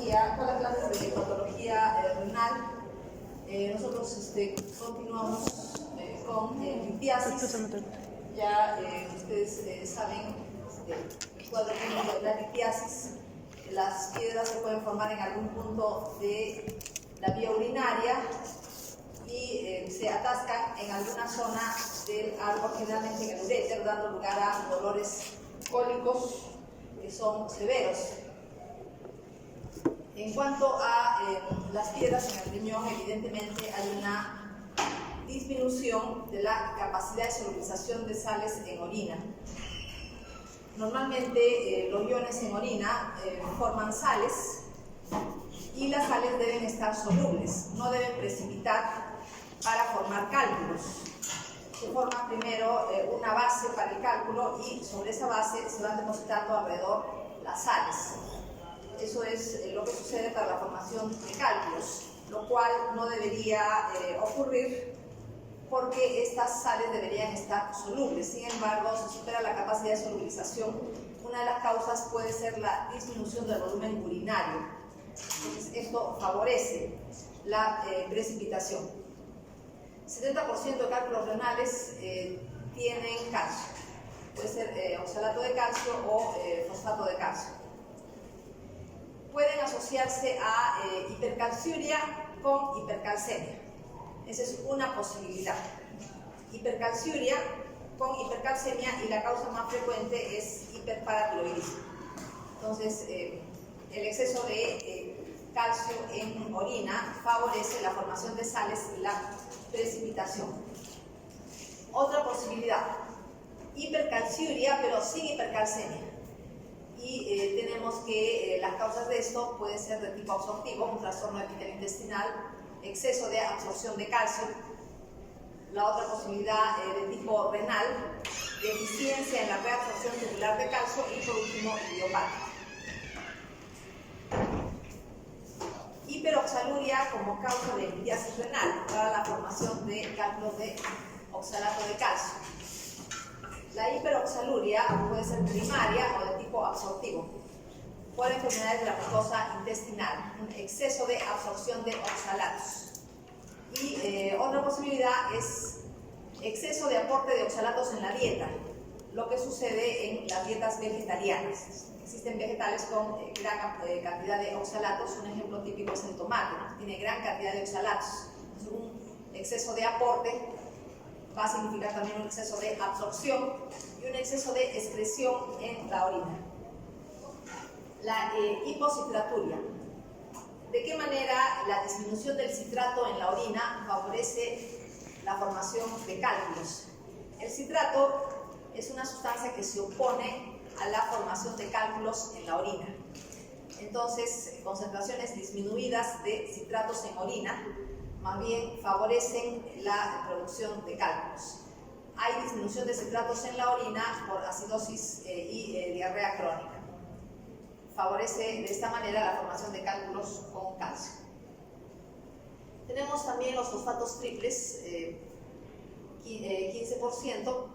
patología, todas las clases de patología renal. Nosotros continuamos con litiasis. Ya ustedes saben el cuadro clínico de la litiasis. Las piedras se pueden formar en algún punto de la vía urinaria y se atascan en alguna zona del árbol, generalmente en el uréter, dando lugar a dolores cólicos que son severos. En cuanto a las piedras en el riñón, evidentemente hay una disminución de la capacidad de solubilización de sales en orina. Normalmente los iones en orina forman sales y las sales deben estar solubles, no deben precipitar para formar cálculos. Se forma primero una base para el cálculo y sobre esa base se van depositando alrededor las sales. Eso es lo que sucede para la formación de cálculos, lo cual no debería ocurrir porque estas sales deberían estar solubles. Sin embargo, se supera la capacidad de solubilización. Una de las causas puede ser la disminución del volumen urinario. Entonces, esto favorece la precipitación. 70% de cálculos renales tienen calcio. Puede ser oxalato de calcio o fosfato de calcio. Pueden asociarse a hipercalciuria con hipercalcemia. Esa es una posibilidad. Hipercalciuria con hipercalcemia, y la causa más frecuente es hiperparatiroidismo. Entonces, el exceso de calcio en orina favorece la formación de sales y la precipitación. Otra posibilidad, hipercalciuria pero sin hipercalcemia. Y tenemos que las causas de esto pueden ser de tipo absortivo, un trastorno epiteliointestinal, exceso de absorción de calcio. La otra posibilidad de tipo renal, deficiencia en la reabsorción tubular de calcio, y por último, idiopática. Hiperoxaluria como causa de litiasis renal para la formación de cálculos de oxalato de calcio. La hiperoxaluria puede ser primaria o de tipo absortivo por enfermedades de la mucosa intestinal, un exceso de absorción de oxalatos. Y otra posibilidad es exceso de aporte de oxalatos en la dieta, lo que sucede en las dietas vegetarianas. Existen vegetales con gran cantidad de oxalatos. Un ejemplo típico es el tomate, ¿no? Tiene gran cantidad de oxalatos. Entonces, un exceso de aporte va a significar también un exceso de absorción y un exceso de excreción en la orina. La hipocitraturia. ¿De qué manera la disminución del citrato en la orina favorece la formación de cálculos? El citrato es una sustancia que se opone a la formación de cálculos en la orina. Entonces, concentraciones disminuidas de citratos en orina más bien favorecen la producción de cálculos. Hay disminución de citratos en la orina por acidosis y diarrea crónica. Favorece de esta manera la formación de cálculos con calcio. Tenemos también los fosfatos triples, 15%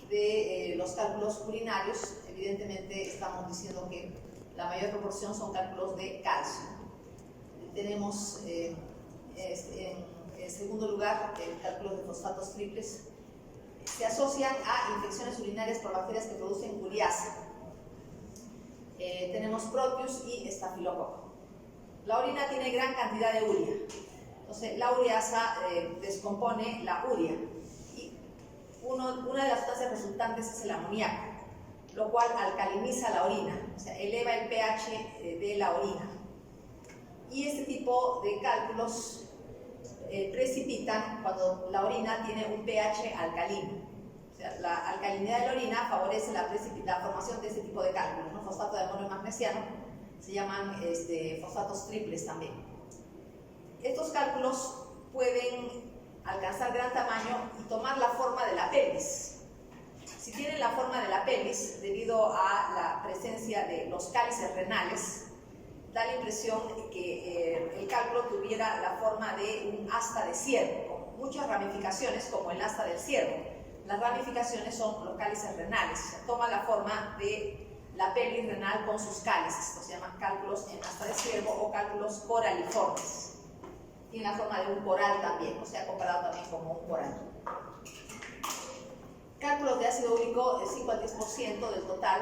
de los cálculos urinarios. Evidentemente estamos diciendo que la mayor proporción son cálculos de calcio. Tenemos en segundo lugar, cálculos de fosfatos triples se asocian a infecciones urinarias por bacterias que producen uriasa. Tenemos Proteus y estafilococo. La orina tiene gran cantidad de urea. Entonces, la ureasa descompone la urea. Y una de las sustancias resultantes es el amoníaco, lo cual alcaliniza la orina, o sea, eleva el pH de la orina. Y este tipo de cálculos precipitan cuando la orina tiene un pH alcalino. O sea, la alcalinidad de la orina favorece la formación de este tipo de cálculos, ¿no? Fosfato de amonio magnesiano, se llaman fosfatos triples también. Estos cálculos pueden alcanzar gran tamaño y tomar la forma de la pelvis. Si tienen la forma de la pelvis, debido a la presencia de los cálices renales, da la impresión que el cálculo tuviera la forma de un asta de ciervo, con muchas ramificaciones como el asta del ciervo. Las ramificaciones son los cálices renales, o sea, toma la forma de la pelvis renal con sus cálices. Esto se llaman cálculos en asta de ciervo o cálculos coraliformes. Tiene la forma de un coral también, o sea, comparado también como un coral. Cálculos de ácido úrico de 5 al 10% del total.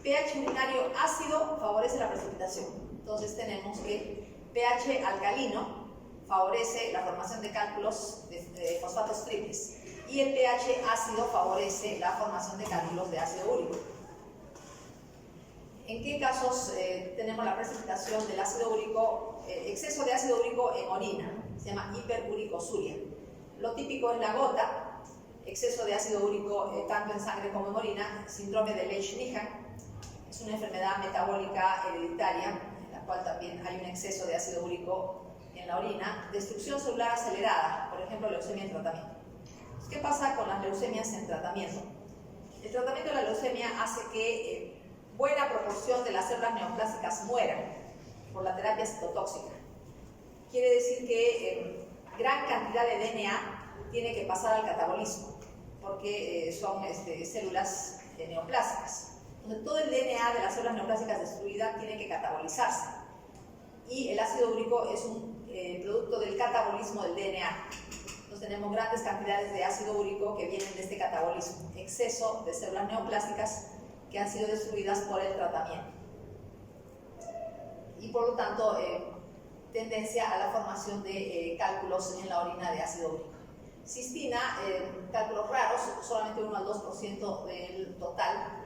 pH urinario ácido favorece la precipitación. Entonces tenemos que pH alcalino favorece la formación de cálculos de fosfatos triples y el pH ácido favorece la formación de cálculos de ácido úrico. ¿En qué casos tenemos la precipitación del ácido úrico, exceso de ácido úrico en orina? Se llama hiperuricosuria. Lo típico es la gota, exceso de ácido úrico tanto en sangre como en orina, síndrome de Lesch-Nyhan. Es una enfermedad metabólica hereditaria, en la cual también hay un exceso de ácido úrico en la orina. Destrucción celular acelerada, por ejemplo, leucemia en tratamiento. ¿Qué pasa con las leucemias en tratamiento? El tratamiento de la leucemia hace que buena proporción de las células neoplásicas mueran por la terapia citotóxica. Quiere decir que gran cantidad de DNA tiene que pasar al catabolismo, porque son células neoplásicas. Entonces, todo el DNA de las células neoplásicas destruidas tiene que catabolizarse. Y el ácido úrico es un producto del catabolismo del DNA. Entonces, tenemos grandes cantidades de ácido úrico que vienen de este catabolismo, exceso de células neoplásicas que han sido destruidas por el tratamiento. Y por lo tanto, tendencia a la formación de cálculos en la orina de ácido úrico. Cistina, cálculos raros, solamente 1 al 2% del total,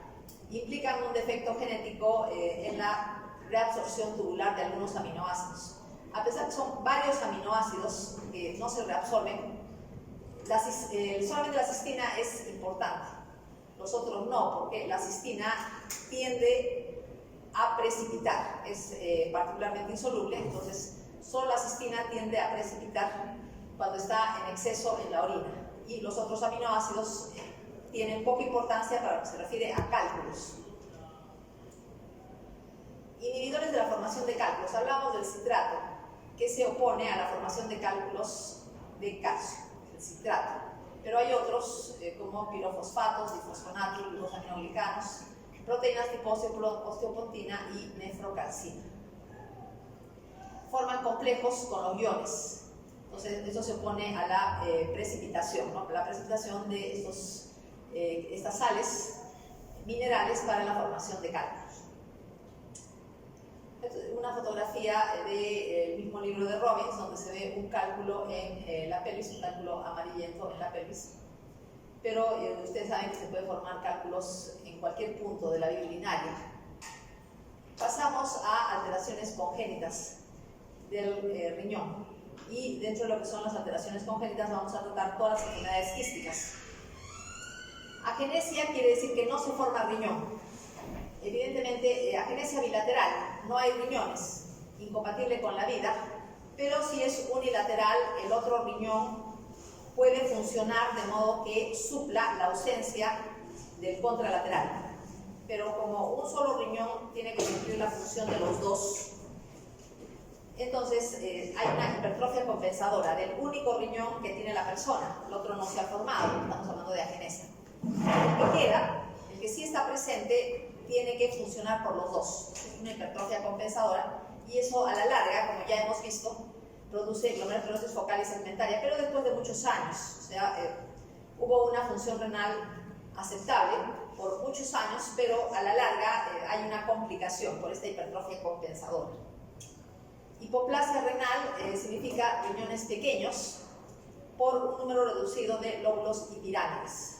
implican un defecto genético en la reabsorción tubular de algunos aminoácidos. A pesar que son varios aminoácidos que no se reabsorben, solamente la cistina es importante. Los otros no, porque la cistina tiende a precipitar, es particularmente insoluble, entonces solo la cistina tiende a precipitar cuando está en exceso en la orina, y los otros aminoácidos tienen poca importancia para lo que se refiere a cálculos. Inhibidores de la formación de cálculos. Hablamos del citrato, que se opone a la formación de cálculos de calcio, el citrato. Pero hay otros como pirofosfatos, difosfonatos, glucosaminoglicanos, proteínas tipo osteopontina y nefrocalcina. Forman complejos con los iones. Entonces, eso se opone a la precipitación, ¿no? La precipitación de estas sales minerales para la formación de cálculos. Una fotografía del mismo libro de Robbins, donde se ve un cálculo en la pelvis, un cálculo amarillento en la pelvis. Pero ustedes saben que se pueden formar cálculos en cualquier punto de la vía urinaria. Pasamos a alteraciones congénitas del riñón. Y dentro de lo que son las alteraciones congénitas vamos a tratar todas las enfermedades quísticas. Agenesia quiere decir que no se forma riñón. Evidentemente, agenesia bilateral, no hay riñones, incompatible con la vida, pero si es unilateral, el otro riñón puede funcionar de modo que supla la ausencia del contralateral. Pero como un solo riñón tiene que cumplir la función de los dos, entonces hay una hipertrofia compensadora del único riñón que tiene la persona, el otro no se ha formado, estamos hablando de agenesia. El que queda, el que sí está presente, tiene que funcionar por los dos. Es una hipertrofia compensadora y eso a la larga, como ya hemos visto, produce glomerulosclerosis focal y segmentaria, pero después de muchos años. O sea, hubo una función renal aceptable por muchos años, pero a la larga hay una complicación por esta hipertrofia compensadora. Hipoplasia renal significa riñones pequeños por un número reducido de lóbulos y pirámides.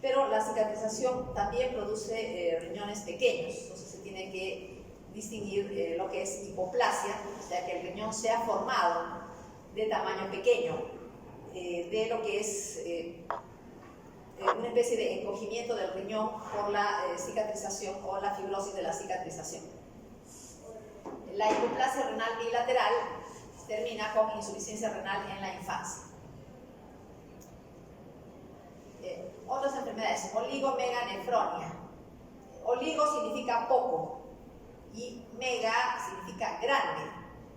Pero la cicatrización también produce riñones pequeños, entonces se tiene que distinguir lo que es hipoplasia, o sea que el riñón sea formado de tamaño pequeño, de lo que es una especie de encogimiento del riñón por la cicatrización o la fibrosis de la cicatrización. La hipoplasia renal bilateral termina con insuficiencia renal en la infancia. Otras enfermedades, oligomeganefronia. Oligo significa poco y mega significa grande.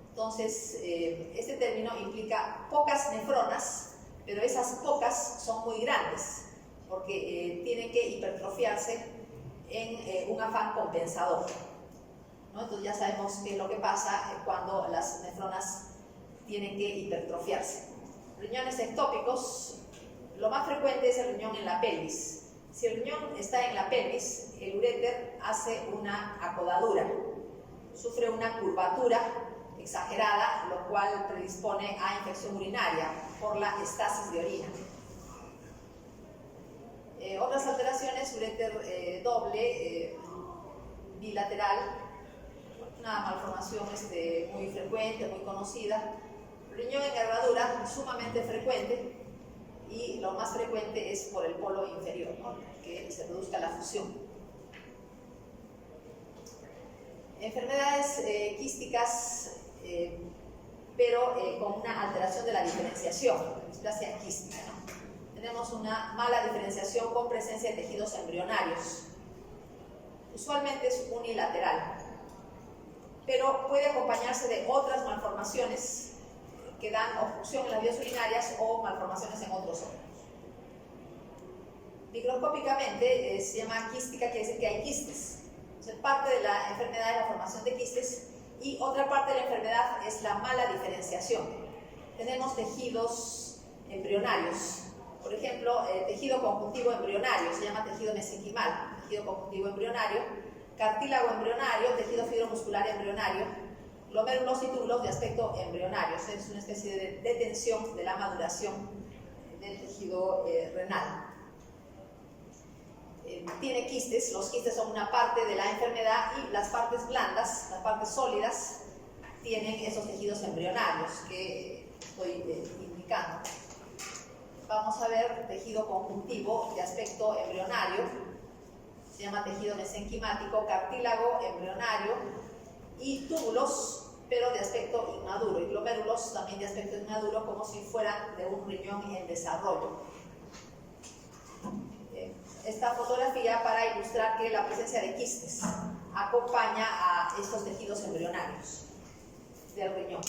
Entonces, este término implica pocas nefronas, pero esas pocas son muy grandes porque tienen que hipertrofiarse en un afán compensador. ¿no? Entonces ya sabemos qué es lo que pasa cuando las nefronas tienen que hipertrofiarse. Riñones ectópicos, lo más frecuente es el riñón en la pelvis. Si el riñón está en la pelvis, el uréter hace una acodadura, sufre una curvatura exagerada, lo cual predispone a infección urinaria por la estasis de orina. Otras alteraciones, uréter doble, bilateral, una malformación muy frecuente, muy conocida. Riñón en nervadura, sumamente frecuente, y lo más frecuente es por el polo inferior, ¿no? Que se produzca la fusión. Enfermedades quísticas, pero con una alteración de la diferenciación, displasia quística, ¿no? Tenemos una mala diferenciación con presencia de tejidos embrionarios. Usualmente es unilateral, pero puede acompañarse de otras malformaciones que dan obstrucción en las vías urinarias o malformaciones en otros órganos. Microscópicamente se llama quística, quiere decir que hay quistes. Entonces, parte de la enfermedad es la formación de quistes y otra parte de la enfermedad es la mala diferenciación. Tenemos tejidos embrionarios, por ejemplo, tejido conjuntivo embrionario, se llama tejido mesenquimal, tejido conjuntivo embrionario, cartílago embrionario, tejido fibromuscular embrionario, glomérulos y túbulos de aspecto embrionario. Es una especie de detención de la maduración del tejido renal. Tiene quistes, los quistes son una parte de la enfermedad y las partes blandas, las partes sólidas, tienen esos tejidos embrionarios que estoy indicando. Vamos a ver tejido conjuntivo de aspecto embrionario, se llama tejido mesenquimático, cartílago embrionario y túbulos, pero de aspecto inmaduro, y glomérulos también de aspecto inmaduro, como si fueran de un riñón en desarrollo. Esta fotografía para ilustrar que la presencia de quistes acompaña a estos tejidos embrionarios del riñón.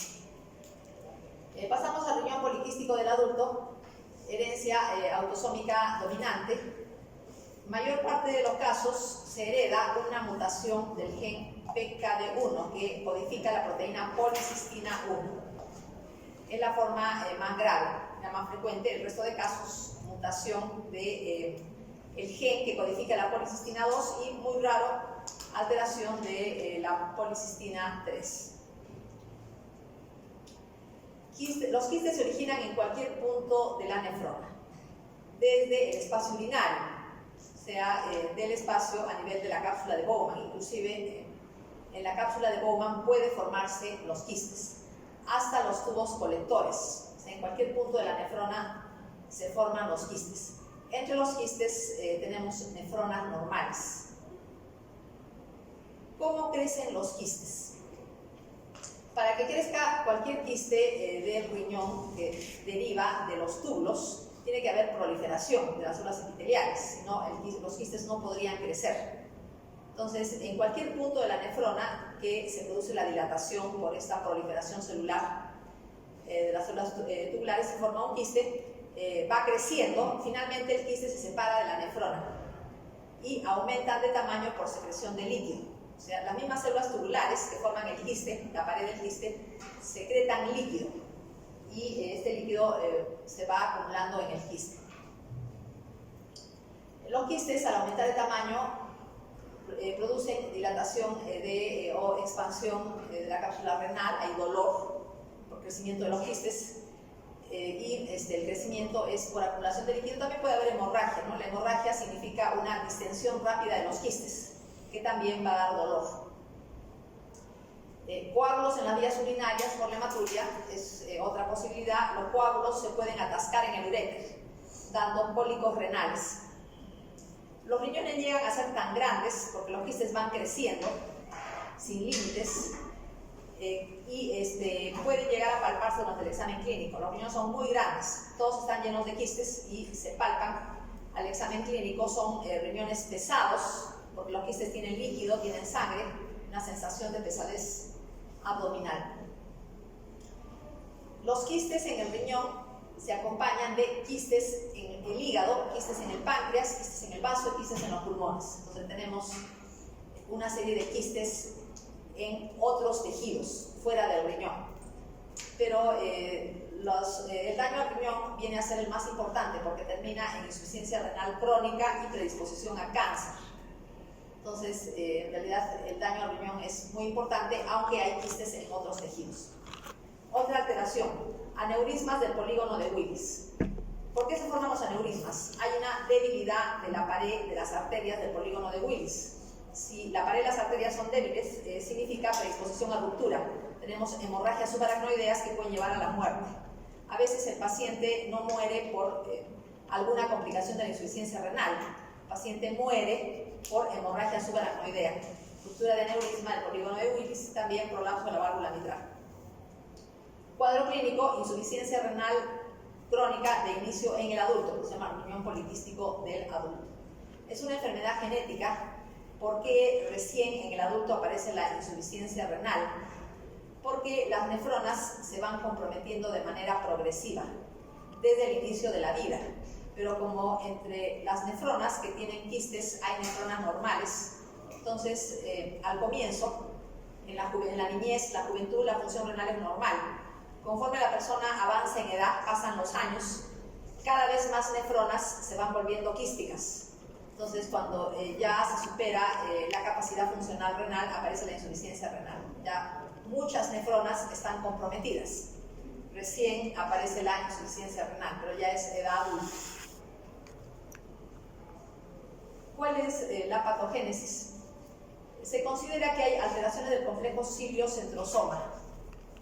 Pasamos al riñón poliquístico del adulto, herencia autosómica dominante. Mayor parte de los casos se hereda una mutación del gen PKD1 que codifica la proteína policistina 1. Es la forma más grave, la más frecuente. El resto de casos, mutación de el gen que codifica la policistina 2 y, muy raro, alteración de la policistina 3. Los quistes se originan en cualquier punto de la nefrona, desde el espacio urinario, o sea, del espacio a nivel de la cápsula de Bowman. Inclusive en la cápsula de Bowman puede formarse los quistes, hasta los tubos colectores. O sea, en cualquier punto de la nefrona se forman los quistes. Entre los quistes tenemos nefronas normales. ¿Cómo crecen los quistes? Para que crezca cualquier quiste del riñón que deriva de los túbulos, tiene que haber proliferación de las células epiteliales, si no, los quistes no podrían crecer. Entonces, en cualquier punto de la nefrona que se produce la dilatación por esta proliferación celular de las células tubulares, se forma un quiste. Va creciendo, finalmente el quiste se separa de la nefrona y aumenta de tamaño por secreción de líquido. O sea, las mismas células tubulares que forman el quiste, la pared del quiste, secretan líquido y este líquido se va acumulando en el quiste. Los quistes, al aumentar de tamaño, producen dilatación o expansión de la cápsula renal, hay dolor por crecimiento de los quistes. Y el crecimiento es por acumulación de líquido. También puede haber hemorragia, ¿no? La hemorragia significa una distensión rápida de los quistes, que también va a dar dolor. Coágulos en las vías urinarias por la hematuria es otra posibilidad. Los coágulos se pueden atascar en el uréter, dando cólicos renales. Los riñones llegan a ser tan grandes porque los quistes van creciendo sin límites. Y pueden llegar a palparse durante el examen clínico. Los riñones son muy grandes, todos están llenos de quistes y se palpan al examen clínico. Son riñones pesados porque los quistes tienen líquido, tienen sangre, una sensación de pesadez abdominal. Los quistes en el riñón se acompañan de quistes en el hígado, quistes en el páncreas, quistes en el vaso y quistes en los pulmones. Entonces tenemos una serie de quistes en otros tejidos, fuera del riñón. Pero el daño al riñón viene a ser el más importante porque termina en insuficiencia renal crónica y predisposición a cáncer. Entonces, en realidad, el daño al riñón es muy importante, aunque hay quistes en otros tejidos. Otra alteración, aneurismas del polígono de Willis. ¿Por qué se forman los aneurismas? Hay una debilidad de la pared de las arterias del polígono de Willis. Si la pared y las arterias son débiles, significa predisposición a ruptura. Tenemos hemorragias subaracnoideas que pueden llevar a la muerte. A veces el paciente no muere por alguna complicación de la insuficiencia renal. El paciente muere por hemorragia subaracnoidea, ruptura de aneurisma del polígono de Willis, también prolapso de la válvula mitral. Cuadro clínico, insuficiencia renal crónica de inicio en el adulto, que se llama riñón poliquístico del adulto. Es una enfermedad genética porque recién en el adulto aparece la insuficiencia renal, porque las nefronas se van comprometiendo de manera progresiva desde el inicio de la vida. Pero como entre las nefronas que tienen quistes hay nefronas normales, entonces al comienzo, en la niñez, la juventud, la función renal es normal. Conforme la persona avanza en edad, pasan los años, cada vez más nefronas se van volviendo quísticas. Entonces, cuando ya se supera la capacidad funcional renal, aparece la insuficiencia renal. Ya muchas nefronas están comprometidas. Recién aparece la insuficiencia renal, pero ya es edad adulta. ¿Cuál es la patogénesis? Se considera que hay alteraciones del complejo cilio-centrosoma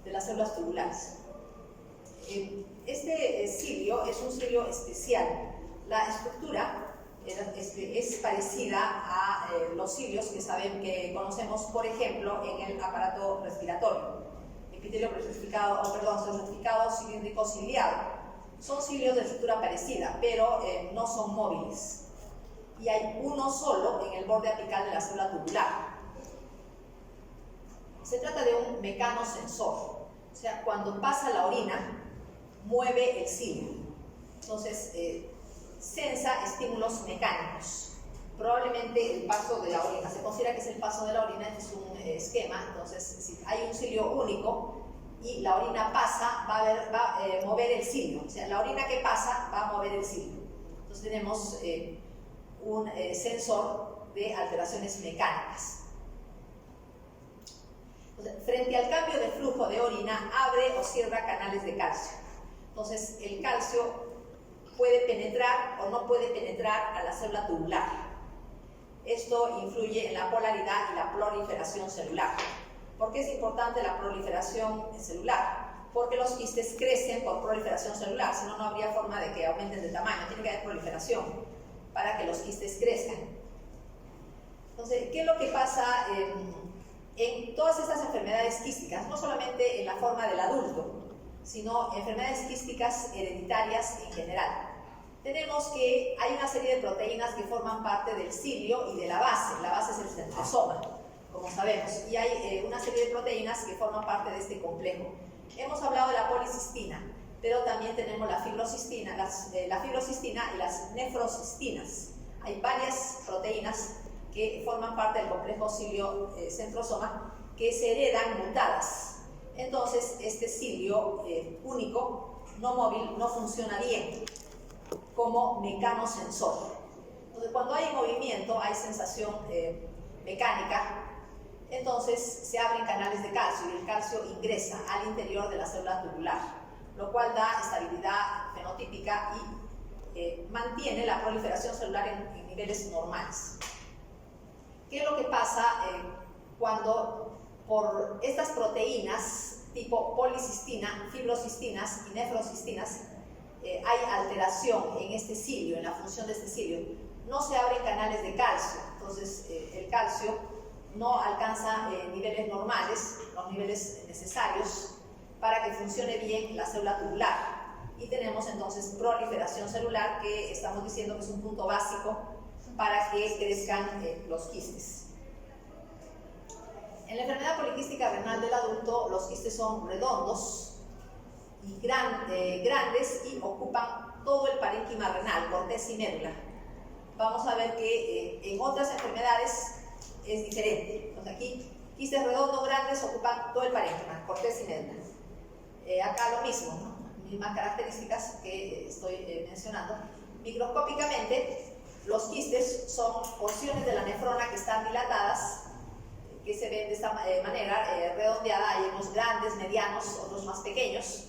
de las células tubulares. Este cilio es un cilio especial. La estructura es parecida a los cilios que conocemos, por ejemplo, en el aparato respiratorio. Epitelio certificado cilíndrico ciliado. Son cilios de estructura parecida, pero no son móviles. Y hay uno solo en el borde apical de la célula tubular. Se trata de un mecanosensor, o sea, cuando pasa la orina, mueve el cilio. Entonces, sensa estímulos mecánicos. Probablemente el paso de la orina, se considera que es el paso de la orina, es un esquema. Entonces, si hay un cilio único y la orina pasa, va a mover el cilio. O sea, la orina que pasa va a mover el cilio. Entonces, tenemos un sensor de alteraciones mecánicas. Frente al cambio de flujo de orina, abre o cierra canales de calcio. Entonces, el calcio puede penetrar o no puede penetrar a la célula tubular. Esto influye en la polaridad y la proliferación celular. ¿Por qué es importante la proliferación celular? Porque los quistes crecen por proliferación celular, si no, no habría forma de que aumenten de tamaño. Tiene que haber proliferación para que los quistes crezcan. Entonces, ¿qué es lo que pasa en todas estas enfermedades quísticas? No solamente en la forma del adulto, sino enfermedades quísticas hereditarias en general. Tenemos que hay una serie de proteínas que forman parte del cilio y de la base. La base es el centrosoma, como sabemos, y hay una serie de proteínas que forman parte de este complejo. Hemos hablado de la policistina, pero también tenemos la fibrocistina, la fibrocistina y las nefrocistinas. Hay varias proteínas que forman parte del complejo cilio-centrosoma que se heredan mutadas. Entonces, este cilio único, no móvil, no funciona bien como mecanosensor. Entonces, cuando hay movimiento, hay sensación mecánica, entonces se abren canales de calcio y el calcio ingresa al interior de la célula tubular, lo cual da estabilidad fenotípica y mantiene la proliferación celular en niveles normales. ¿Qué es lo que pasa cuando por estas proteínas tipo policistina, fibrocistinas y nefrocistinas hay alteración en este cilio, en la función de este cilio? No se abren canales de calcio, entonces el calcio no alcanza niveles normales, los niveles necesarios para que funcione bien la célula tubular. Y tenemos entonces proliferación celular, que estamos diciendo que es un punto básico para que crezcan los quistes. En la enfermedad poliquística renal del adulto, los quistes son redondos y grandes y ocupan todo el parénquima renal, corteza y médula. Vamos a ver que en otras enfermedades es diferente. Entonces aquí Quistes redondos grandes ocupan todo el parénquima, corteza y médula. Acá lo mismo, ¿no? Mismas características que estoy mencionando. Microscópicamente, los quistes son porciones de la nefrona que están dilatadas, que se ven de esta manera, redondeada. Hay unos grandes, medianos, otros más pequeños.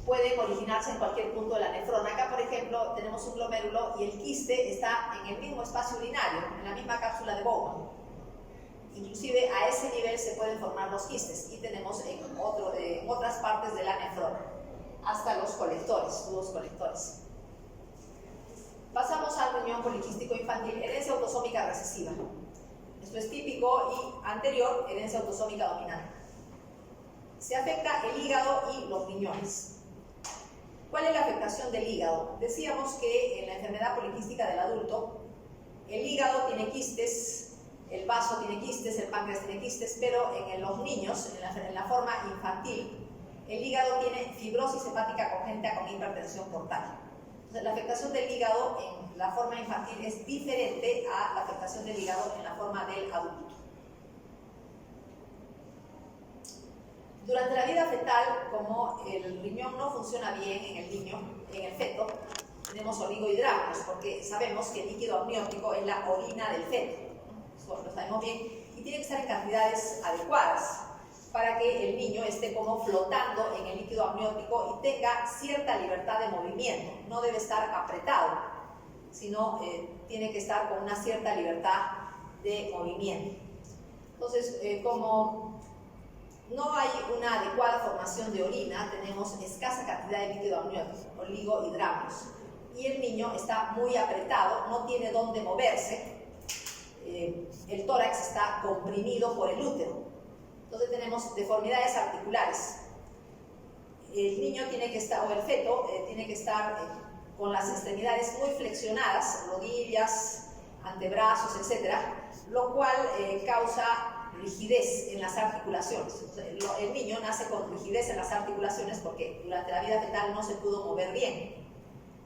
Pueden originarse en cualquier punto de la nefrona. Acá, por ejemplo, tenemos un glomérulo y el quiste está en el mismo espacio urinario, en la misma cápsula de Bowman. Inclusive a ese nivel se pueden formar los quistes, y tenemos en otras partes de la nefrona, hasta los colectores, tubos colectores. Pasamos al riñón poliquístico infantil, herencia autosómica recesiva. Esto es típico y anterior, herencia autosómica dominante. Se afecta el hígado y los riñones. ¿Cuál es la afectación del hígado? Decíamos que en la enfermedad poliquística del adulto, el hígado tiene quistes, el vaso tiene quistes, el páncreas tiene quistes, pero en los niños, en la forma infantil, el hígado tiene fibrosis hepática congénita con hipertensión portal. Entonces, la afectación del hígado en la forma infantil es diferente a la afectación del hígado en la forma del adulto. Durante la vida fetal, como el riñón no funciona bien en el niño, en el feto, tenemos oligohidramnios, porque sabemos que el líquido amniótico es la orina del feto. Eso lo sabemos bien, y tiene que estar en cantidades adecuadas para que el niño esté como flotando en el líquido amniótico y tenga cierta libertad de movimiento. No debe estar apretado, sino tiene que estar con una cierta libertad de movimiento. Entonces, como no hay una adecuada formación de orina, tenemos escasa cantidad de líquido amniótico, oligohidramnios, y el niño está muy apretado, no tiene dónde moverse. El tórax está comprimido por el útero. Entonces tenemos deformidades articulares. El niño tiene que estar, o el feto, tiene que estar con las extremidades muy flexionadas, rodillas, antebrazos, etc., lo cual causa rigidez en las articulaciones. El niño nace con rigidez en las articulaciones porque durante la vida fetal no se pudo mover bien.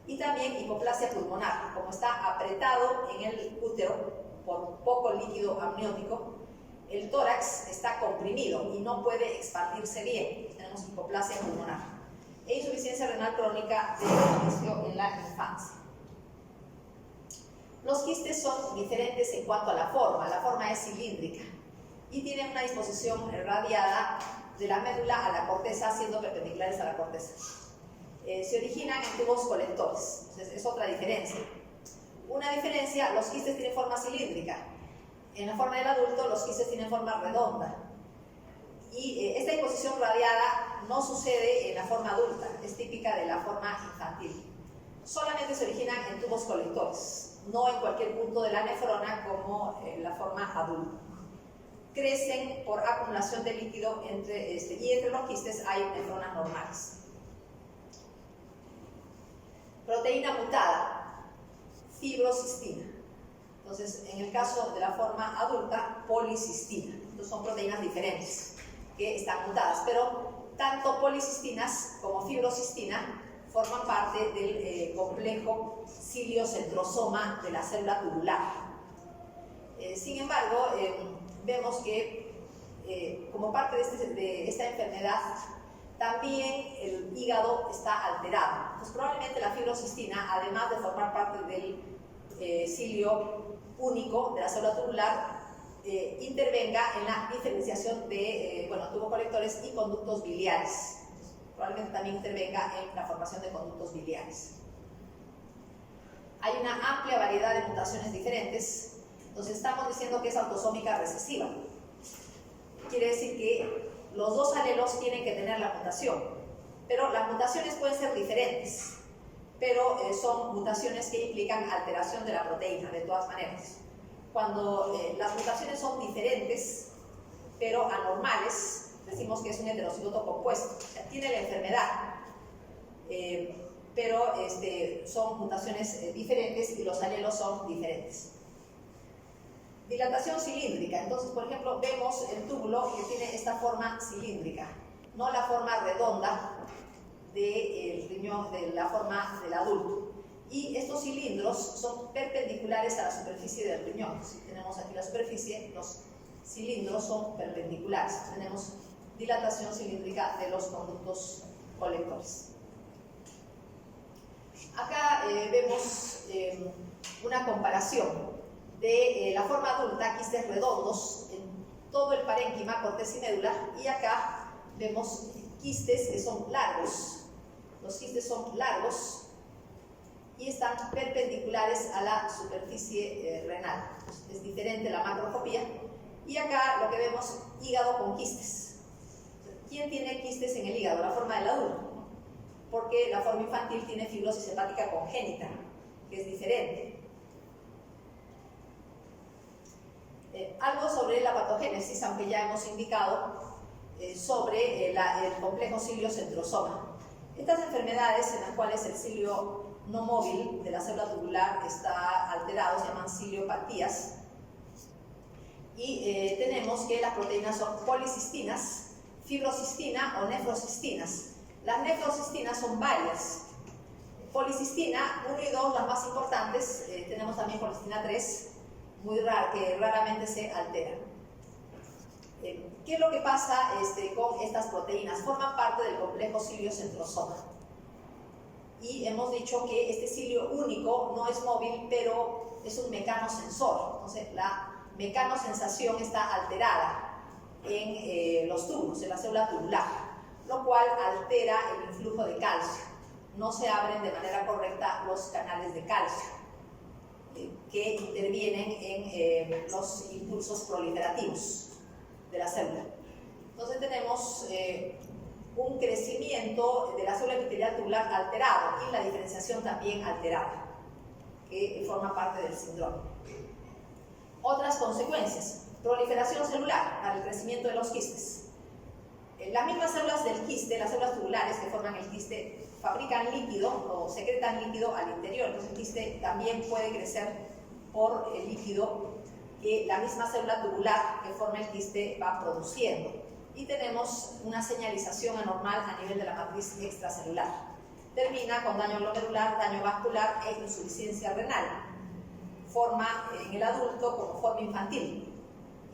Y también hipoplasia pulmonar, como está apretado en el útero por poco líquido amniótico, el tórax está comprimido y no puede expandirse bien. Tenemos hipoplasia pulmonar. E insuficiencia renal crónica de inicio en la infancia. Los quistes son diferentes en cuanto a la forma es cilíndrica y tienen una disposición radiada de la médula a la corteza, siendo perpendiculares a la corteza. Se originan en tubos colectores, entonces es otra diferencia. Una diferencia, los quistes tienen forma cilíndrica. En la forma del adulto, los quistes tienen forma redonda. Y esta disposición radiada no sucede en la forma adulta, es típica de la forma infantil. Solamente se originan en tubos colectores, no en cualquier punto de la nefrona como en la forma adulta. Crecen por acumulación de líquido y entre los quistes hay nefronas normales. Proteína mutada, fibrocistina. Entonces, en el caso de la forma adulta, policistina. Entonces, son proteínas diferentes que están mutadas, pero tanto policistinas como fibrocistina forman parte del complejo ciliocentrosoma de la célula tubular. Sin embargo, vemos que como parte de esta enfermedad, también el hígado está alterado. Entonces, probablemente la fibrocistina, además de formar parte del cilio único de la célula tubular, intervenga en la diferenciación de tubos colectores y conductos biliares. Probablemente también intervenga en la formación de conductos biliares. Hay una amplia variedad de mutaciones diferentes. Entonces estamos diciendo que es autosómica recesiva. Quiere decir que los dos alelos tienen que tener la mutación, pero las mutaciones pueden ser diferentes, pero son mutaciones que implican alteración de la proteína, de todas maneras. Cuando las mutaciones son diferentes, pero anormales, decimos que es un heterocigoto compuesto. O sea, tiene la enfermedad, pero son mutaciones diferentes y los alelos son diferentes. Dilatación cilíndrica. Entonces, por ejemplo, vemos el túbulo que tiene esta forma cilíndrica, no la forma redonda del riñón, de la forma del adulto. Y estos cilindros son perpendiculares a la superficie del riñón. Si tenemos aquí la superficie, los cilindros son perpendiculares. Tenemos dilatación cilíndrica de los conductos colectores. Acá vemos una comparación de la forma adulta, quistes redondos en todo el parénquima, corteza y médula, y acá vemos quistes que son largos. Los quistes son largos y están perpendiculares a la superficie renal. Es diferente la macroscopía. Y acá lo que vemos, hígado con quistes. ¿Quién tiene quistes en el hígado? La forma del adulto. Porque la forma infantil tiene fibrosis hepática congénita, que es diferente. Algo sobre la patogénesis, aunque ya hemos indicado sobre el complejo cilio-centrosoma. Estas enfermedades en las cuales el cilio no móvil de la célula tubular está alterado se llaman ciliopatías. Y tenemos que las proteínas son policistinas, fibrocistina o nefrocistinas. Las nefrocistinas son varias. Policistina 1 y 2, las más importantes. Tenemos también policistina 3, que raramente se altera. ¿Qué es lo que pasa con estas proteínas? Forman parte del complejo cilio-centrosoma. Y hemos dicho que este cilio único no es móvil, pero es un mecanosensor. Entonces, la mecanosensación está alterada en los tubos, en la célula tubular, lo cual altera el influjo de calcio. No se abren de manera correcta los canales de calcio que intervienen en los impulsos proliferativos de la célula. Entonces tenemos un crecimiento de la célula epitelial tubular alterado y la diferenciación también alterada, que forma parte del síndrome. Otras consecuencias: proliferación celular para el crecimiento de los quistes. Las mismas células del quiste, las células tubulares que forman el quiste, fabrican líquido o secretan líquido al interior. Entonces el quiste también puede crecer por el líquido que la misma célula tubular que forma el quiste va produciendo. Y tenemos una señalización anormal a nivel de la matriz extracelular. Termina con daño glomerular, daño vascular e insuficiencia renal. Forma en el adulto como forma infantil,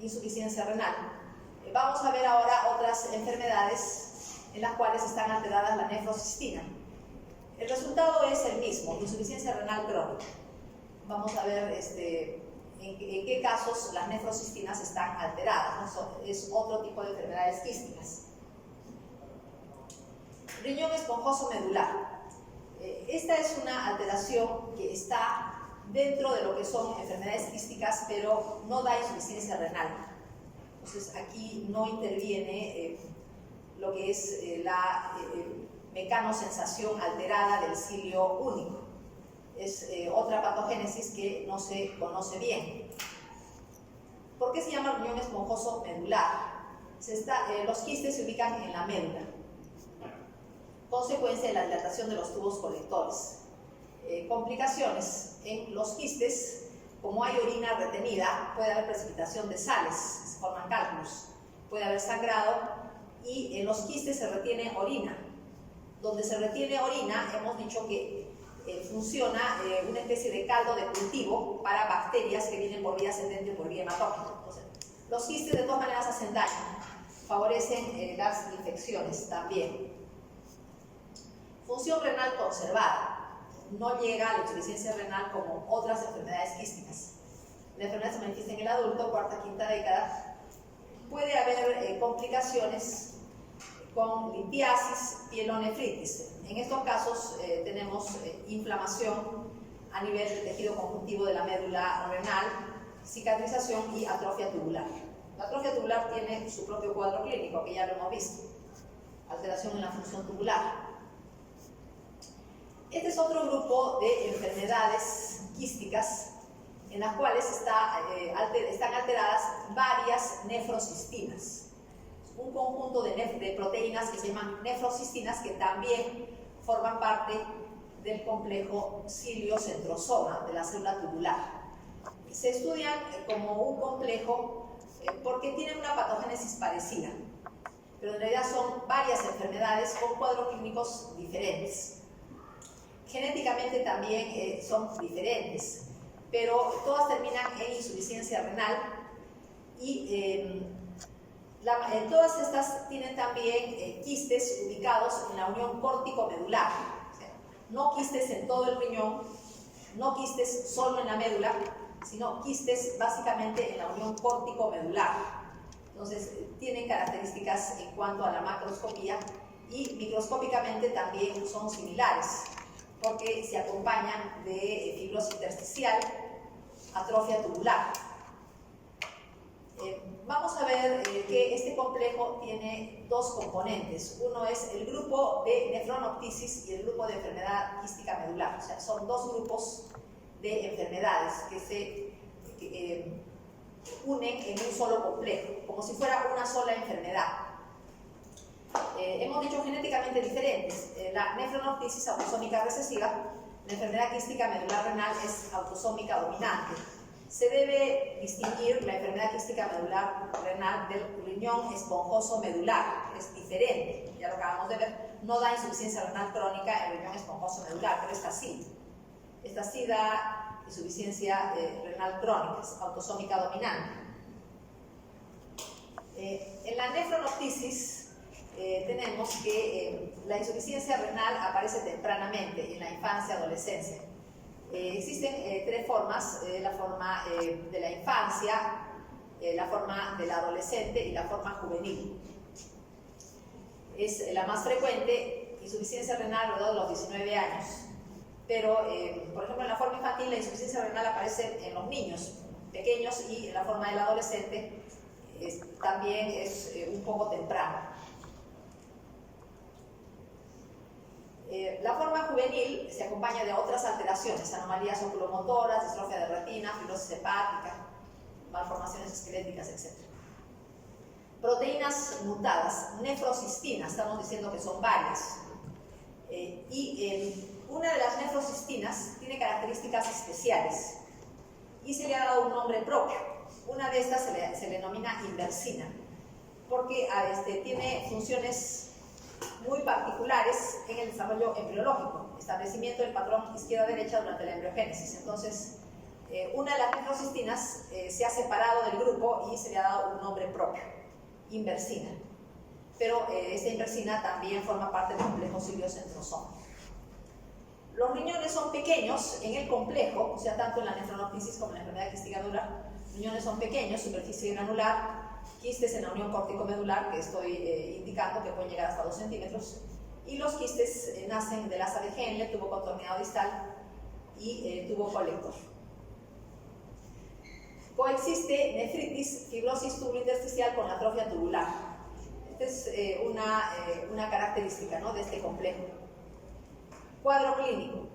insuficiencia renal. Vamos a ver ahora otras enfermedades en las cuales están alteradas la nefrocistina. El resultado es el mismo, insuficiencia renal crónica. Vamos a ver en qué casos las nefrocistinas están alteradas, ¿no? Es otro tipo de enfermedades quísticas. Riñón esponjoso medular. Esta es una alteración que está dentro de lo que son enfermedades quísticas, pero no da insuficiencia renal. Entonces aquí no interviene lo que es la mecanosensación alterada del cilio único. Es otra patogénesis que no se conoce bien. ¿Por qué se llama riñón esponjoso medular? Los quistes se ubican en la médula, consecuencia de la dilatación de los tubos colectores. Complicaciones en los quistes: como hay orina retenida, puede haber precipitación de sales, se forman cálculos, puede haber sangrado, y en los quistes se retiene orina. Donde se retiene orina, hemos dicho que funciona una especie de caldo de cultivo para bacterias que vienen por vía ascendente o por vía hematógena. Entonces, los quistes de todas maneras hacen daño, favorecen las infecciones también. Función renal conservada. No llega a la insuficiencia renal como otras enfermedades quísticas. La enfermedad se manifiesta en el adulto, cuarta, quinta década. Puede haber complicaciones con litiasis, pielonefritis. En estos casos tenemos inflamación a nivel del tejido conjuntivo de la médula renal, cicatrización y atrofia tubular. La atrofia tubular tiene su propio cuadro clínico, que ya lo hemos visto. Alteración en la función tubular. Este es otro grupo de enfermedades quísticas en las cuales están alteradas varias nefrocistinas. Un conjunto de proteínas que se llaman nefrocistinas, que también forman parte del complejo cilio-centrosoma de la célula tubular. Se estudian como un complejo porque tienen una patogénesis parecida, pero en realidad son varias enfermedades con cuadros clínicos diferentes. Genéticamente también son diferentes, pero todas terminan en insuficiencia renal y todas estas tienen también quistes ubicados en la unión córtico-medular. O sea, no quistes en todo el riñón, no quistes solo en la médula, sino quistes básicamente en la unión córtico-medular. Entonces, tienen características en cuanto a la macroscopía y microscópicamente también son similares, porque se acompañan de fibrosis intersticial, atrofia tubular. Vamos a ver que este complejo tiene dos componentes. Uno es el grupo de nefronoptisis y el grupo de enfermedad quística medular. O sea, son dos grupos de enfermedades que se unen en un solo complejo, como si fuera una sola enfermedad. Hemos dicho genéticamente diferentes. La nefronoptisis autosómica recesiva, la enfermedad quística medular renal es autosómica dominante. Se debe distinguir la enfermedad quística medular renal del riñón esponjoso medular, es diferente, ya lo acabamos de ver, no da insuficiencia renal crónica el riñón esponjoso medular, pero esta sí da insuficiencia renal crónica, es autosómica dominante. En la nefronoptisis tenemos que la insuficiencia renal aparece tempranamente, en la infancia, adolescencia. Existen tres formas, la forma de la infancia, la forma del adolescente y la forma juvenil. Es la más frecuente, insuficiencia renal alrededor de los 19 años, pero por ejemplo en la forma infantil la insuficiencia renal aparece en los niños pequeños y en la forma del adolescente también es un poco temprano. La forma juvenil se acompaña de otras alteraciones, anomalías oculomotoras, distrofia de retina, fibrosis hepática, malformaciones esqueléticas, etc. Proteínas mutadas, nefrocistinas, estamos diciendo que son varias. Una de las nefrocistinas tiene características especiales y se le ha dado un nombre propio. Una de estas se le denomina inversina, porque tiene funciones muy particulares en el desarrollo embriológico, establecimiento del patrón izquierda-derecha durante la embriogénesis. Entonces, una de las nefrocistinas se ha separado del grupo y se le ha dado un nombre propio, inversina. Pero esta inversina también forma parte del complejo cilio-centrosómico. Los riñones son pequeños en el complejo, o sea, tanto en la nefronoptisis como en la enfermedad quística medular. Los riñones son pequeños, superficie granular, quistes en la unión córtico-medular, que estoy indicando que pueden llegar hasta 2 centímetros, y los quistes nacen del asa de Henle, tubo contorneado distal y tubo colector. Coexiste nefritis, fibrosis tubulointersticial con atrofia tubular. Esta es una característica, ¿no?, de este complejo. Cuadro clínico,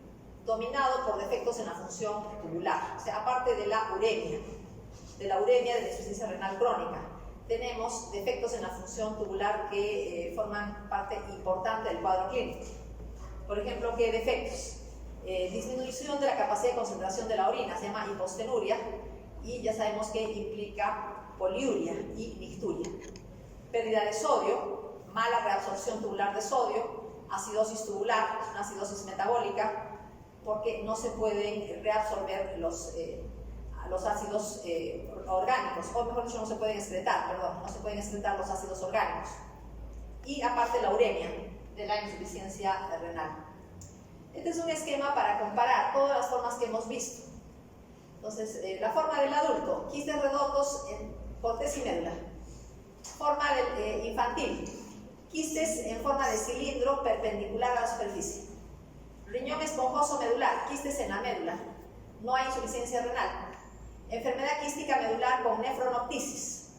dominado por defectos en la función tubular, o sea, aparte de la uremia de la insuficiencia renal crónica. Tenemos defectos en la función tubular que forman parte importante del cuadro clínico. Por ejemplo, ¿qué defectos? Disminución de la capacidad de concentración de la orina, se llama hipostenuria, y ya sabemos que implica poliuria y mixturia. Pérdida de sodio, mala reabsorción tubular de sodio, acidosis tubular, es una acidosis metabólica, porque no se pueden reabsorber los ácidos orgánicos, o mejor dicho, no se pueden excretar los ácidos orgánicos. Y aparte la uremia de la insuficiencia renal. Este es un esquema para comparar todas las formas que hemos visto. Entonces, la forma del adulto, quistes redotos en corteza y médula. Forma del infantil, quistes en forma de cilindro perpendicular a la superficie. Riñón esponjoso medular, quistes en la médula. No hay insuficiencia renal. Enfermedad quística medular con nefronoptisis,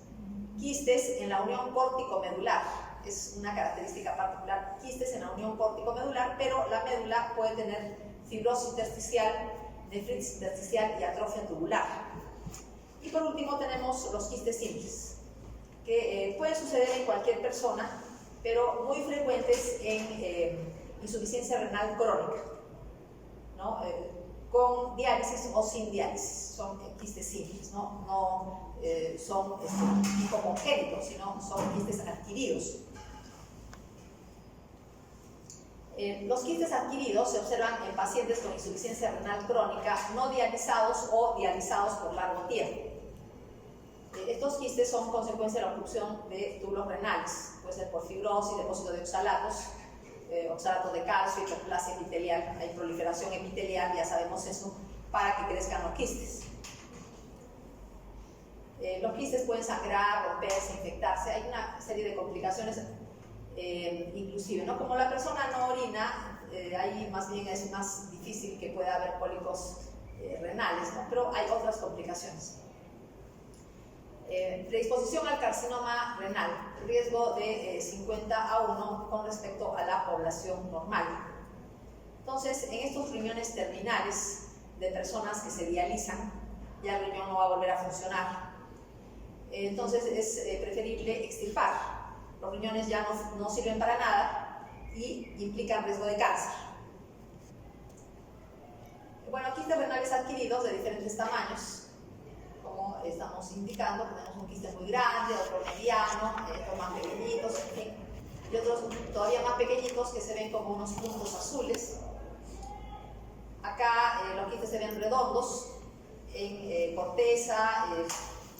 quistes en la unión córtico-medular, es una característica particular, quistes en la unión córtico-medular, pero la médula puede tener fibrosis intersticial, nefritis intersticial y atrofia tubular. Y por último tenemos los quistes simples, que pueden suceder en cualquier persona, pero muy frecuentes en insuficiencia renal crónica, ¿no? Con diálisis o sin diálisis, son quistes simples, no son tipo congénitos, sino son quistes adquiridos. Los quistes adquiridos se observan en pacientes con insuficiencia renal crónica no dializados o dializados por largo tiempo. Estos quistes son consecuencia de la obstrucción de túbulos renales, puede ser por fibrosis, depósito de oxalatos, oxalatos de calcio, hiperplasia epitelial, hay proliferación epitelial, ya sabemos eso, para que crezcan los quistes. Los quistes pueden sangrar, romperse, infectarse, hay una serie de complicaciones, inclusive, ¿no? Como la persona no orina, ahí más bien es más difícil que pueda haber cólicos renales, ¿no? Pero hay otras complicaciones. Predisposición al carcinoma renal, riesgo de 50:1 con respecto a la población normal. Entonces, en estos riñones terminales de personas que se dializan, ya el riñón no va a volver a funcionar. Entonces, es preferible extirpar. Los riñones ya no sirven para nada y implican riesgo de cáncer. Bueno, quistes renales adquiridos de diferentes tamaños. Como estamos indicando, tenemos un quiste muy grande, otro mediano, otros más pequeñitos, en fin, y otros todavía más pequeñitos que se ven como unos puntos azules. Acá los quistes se ven redondos, en corteza,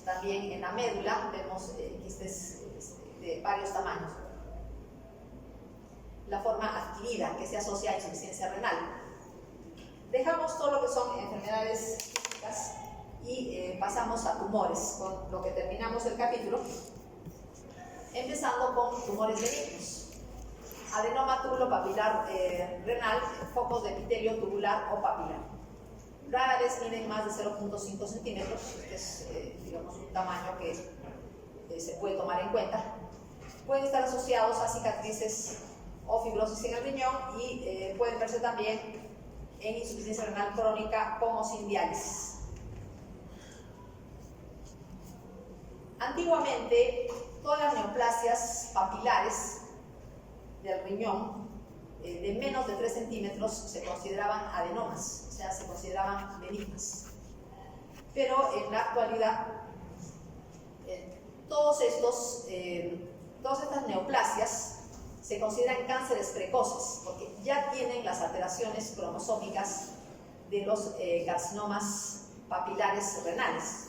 también en la médula, vemos quistes de varios tamaños. La forma adquirida, que se asocia a insuficiencia renal. Dejamos todo lo que son enfermedades quísticas y pasamos a tumores, con lo que terminamos el capítulo, empezando con tumores benignos. Adenoma tubulopapilar renal, focos de epitelio tubular o papilar. Rara vez miden más de 0.5 centímetros, este es digamos, un tamaño que se puede tomar en cuenta. Pueden estar asociados a cicatrices o fibrosis en el riñón y pueden verse también en insuficiencia renal crónica con o sin diálisis. Antiguamente, todas las neoplasias papilares del riñón de menos de 3 centímetros se consideraban adenomas, o sea, se consideraban benignas. Pero en la actualidad, todas estas neoplasias se consideran cánceres precoces, porque ya tienen las alteraciones cromosómicas de los carcinomas papilares renales.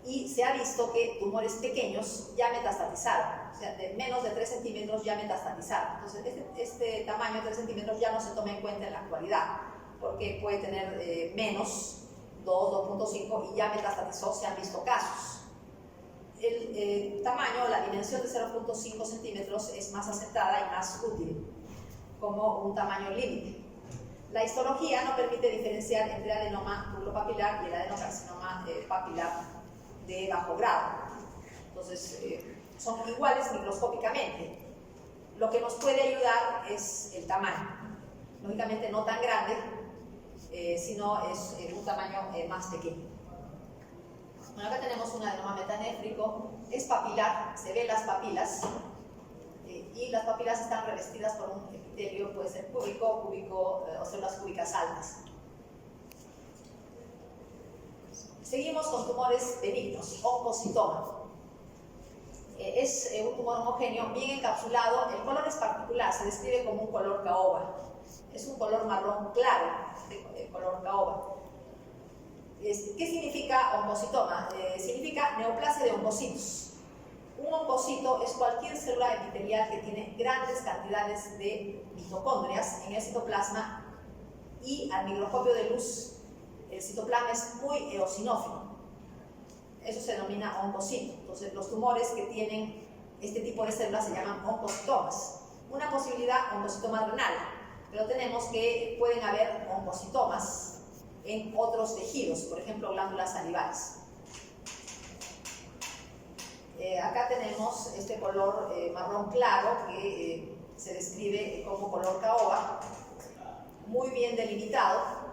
Y se ha visto que tumores pequeños ya metastatizaron, o sea, de menos de 3 centímetros ya metastatizaron. Entonces, este tamaño de 3 centímetros ya no se toma en cuenta en la actualidad, porque puede tener menos, 2, 2.5 y ya metastatizó, se han visto casos. El tamaño, la dimensión de 0.5 centímetros es más aceptada y más útil como un tamaño límite. La histología no permite diferenciar entre adenoma tubulopapilar y el adenocarcinoma papilar de bajo grado. Entonces, son iguales microscópicamente. Lo que nos puede ayudar es el tamaño. Lógicamente no tan grande, sino es un tamaño más pequeño. Bueno, acá tenemos un adenoma metanéfrico, es papilar, se ven las papilas, y las papilas están revestidas por un epitelio, puede ser cúbico o células cúbicas altas. Seguimos con tumores benignos, oncocitoma. Es un tumor homogéneo, bien encapsulado, el color es particular, se describe como un color caoba. Es un color marrón claro, de color caoba. ¿Qué significa oncocitoma? Significa neoplasia de oncocitos. Un oncocito es cualquier célula epitelial que tiene grandes cantidades de mitocondrias en el citoplasma y al microscopio de luz el citoplasma es muy eosinófilo. Eso se denomina oncocito. Entonces, los tumores que tienen este tipo de células se llaman oncocitomas. Una posibilidad, oncocitoma renal, pero tenemos que pueden haber oncocitomas en otros tejidos, por ejemplo, glándulas salivales. Acá tenemos este color marrón claro que se describe como color caoba, muy bien delimitado.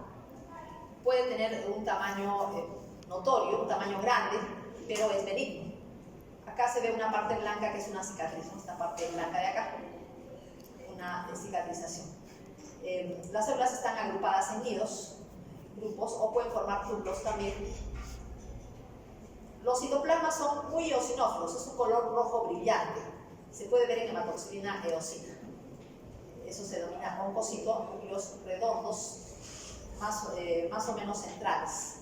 Puede tener un tamaño notorio, un tamaño grande, pero es benigno. Acá se ve una parte blanca que es una cicatriz, ¿no? Esta parte blanca de acá, una cicatrización. Las células están agrupadas en nidos, grupos, o pueden formar túbulos también. Los citoplasmas son muy eosinófilos, es un color rojo brillante. Se puede ver en hematoxilina eosina. Eso se denomina oncocito, núcleos redondos, más o menos centrales.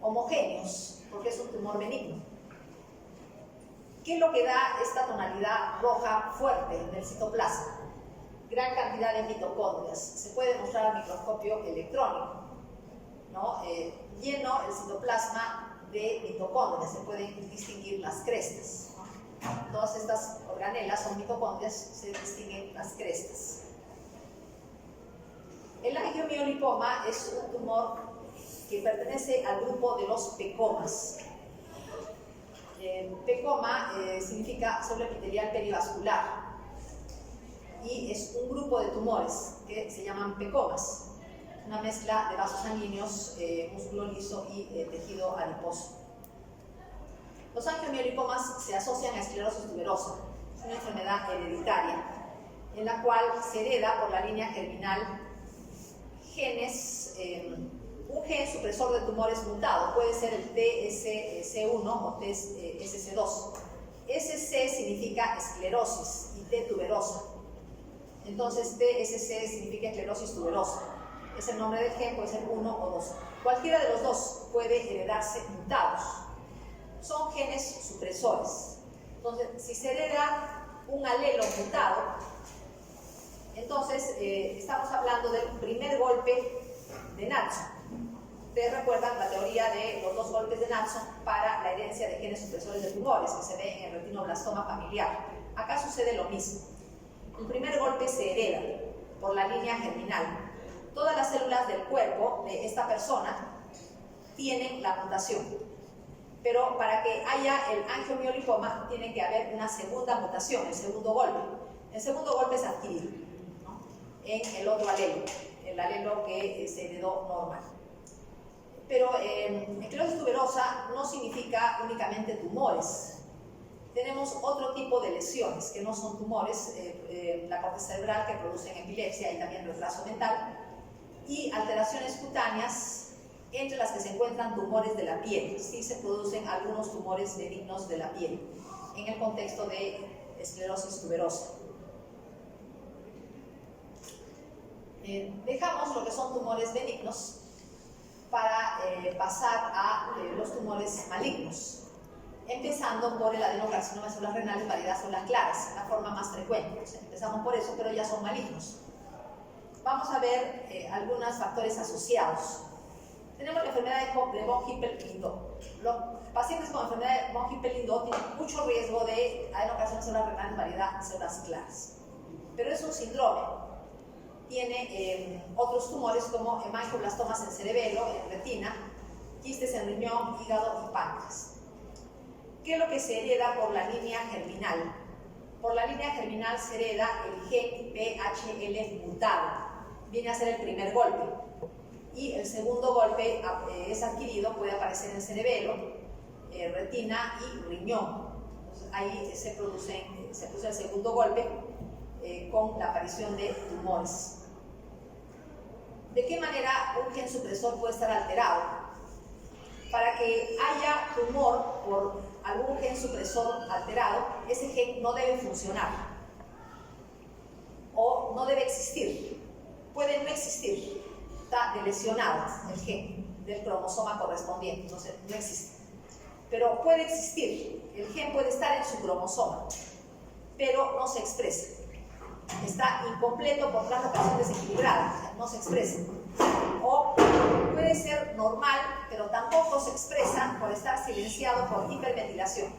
Homogéneos, porque es un tumor benigno. ¿Qué es lo que da esta tonalidad roja fuerte en el citoplasma? Gran cantidad de mitocondrias. Se puede mostrar al microscopio electrónico, ¿no? Lleno el citoplasma de mitocondrias, se pueden distinguir las crestas, ¿no? Todas estas organelas son mitocondrias, se distinguen las crestas. El angiomiolipoma es un tumor que pertenece al grupo de los pecomas. Pecoma significa célula epitelial perivascular y es un grupo de tumores que se llaman pecomas, una mezcla de vasos sanguíneos, músculo liso y tejido adiposo. Los angiomiolipomas se asocian a esclerosis tuberosa, es una enfermedad hereditaria en la cual se hereda por la línea germinal genes, un gen supresor de tumores mutado, puede ser el TSC1 o TSC2. SC significa esclerosis y T tuberosa. Entonces TSC significa esclerosis tuberosa. Es el nombre del gen, puede ser 1 o 2. Cualquiera de los dos puede heredarse mutados. Son genes supresores. Entonces, si se hereda un alelo mutado, entonces estamos hablando del primer golpe de Natson. Ustedes recuerdan la teoría de los 2 golpes de Natson para la herencia de genes supresores de tumores que se ve en el retinoblastoma familiar. Acá sucede lo mismo. El primer golpe se hereda por la línea germinal. Todas las células del cuerpo de esta persona tienen la mutación, pero para que haya el angiomiolipoma tiene que haber una segunda mutación, el segundo golpe. El segundo golpe es adquirido, ¿no?, en el otro alelo, el alelo que se heredó normal. Pero esclerosis tuberosa no significa únicamente tumores. Tenemos otro tipo de lesiones que no son tumores, la corteza cerebral que producen epilepsia y también retraso mental, y alteraciones cutáneas, entre las que se encuentran tumores de la piel. Sí se producen algunos tumores benignos de la piel en el contexto de esclerosis tuberosa. Dejamos lo que son tumores benignos para pasar a los tumores malignos, empezando por el adenocarcinoma de células renales, variedad células claras, la forma más frecuente. O sea, empezamos por eso, pero ya son malignos. Vamos a ver algunos factores asociados. Tenemos la enfermedad de von Hippel-Lindau. Los pacientes con enfermedad de von Hippel-Lindau tienen mucho riesgo de adenocarcinoma de células renales, variedad células claras. Pero es un síndrome. Tiene otros tumores como hemangioblastomas en cerebelo, en retina, quistes en riñón, hígado y páncreas. ¿Qué es lo que se hereda por la línea germinal? Por la línea germinal se hereda el gen PHL mutado. Viene a ser el primer golpe. Y el segundo golpe es adquirido, puede aparecer en cerebelo, retina y riñón. Entonces, ahí se produce el segundo golpe con la aparición de tumores. ¿De qué manera un gen supresor puede estar alterado? Para que haya tumor por algún gen supresor alterado, ese gen no debe funcionar o no debe existir. Puede no existir, está lesionado el gen del cromosoma correspondiente, entonces no existe. Pero puede existir, el gen puede estar en su cromosoma, pero no se expresa. Está incompleto por translocación desequilibrada, no se expresa. O puede ser normal, pero tampoco se expresa por estar silenciado por hiperventilación.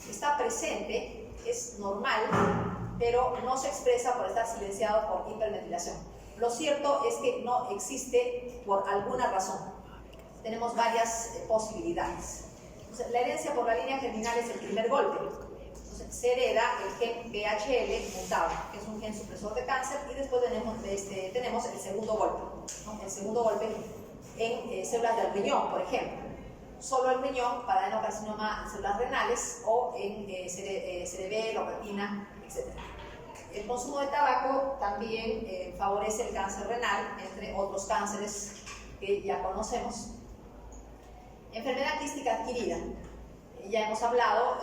Está presente, es normal, pero no se expresa por estar silenciado por hiperventilación. Lo cierto es que no existe por alguna razón. Tenemos varias posibilidades. Entonces, la herencia por la línea germinal es el primer golpe. Entonces, se hereda el gen PHL mutado, que es un gen supresor de cáncer, y después tenemos el segundo golpe, ¿no? El segundo golpe en células del riñón, por ejemplo. Solo el riñón para adenocarcinoma en células renales o en cerebelo, retina, etc. El consumo de tabaco también favorece el cáncer renal, entre otros cánceres que ya conocemos. Enfermedad quística adquirida. Ya hemos hablado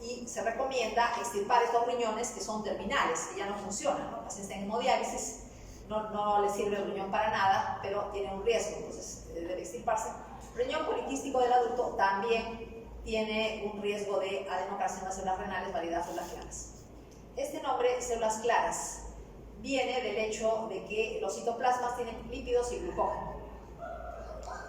y se recomienda extirpar estos riñones que son terminales, que ya no funcionan, ¿no? Pacientes en hemodiálisis no les sirve el riñón para nada, pero tiene un riesgo, entonces debe extirparse. Riñón poliquístico del adulto también tiene un riesgo de adenocarcinoma de células renales, variedad de células claras. Este nombre, células claras, viene del hecho de que los citoplasmas tienen lípidos y glucógeno.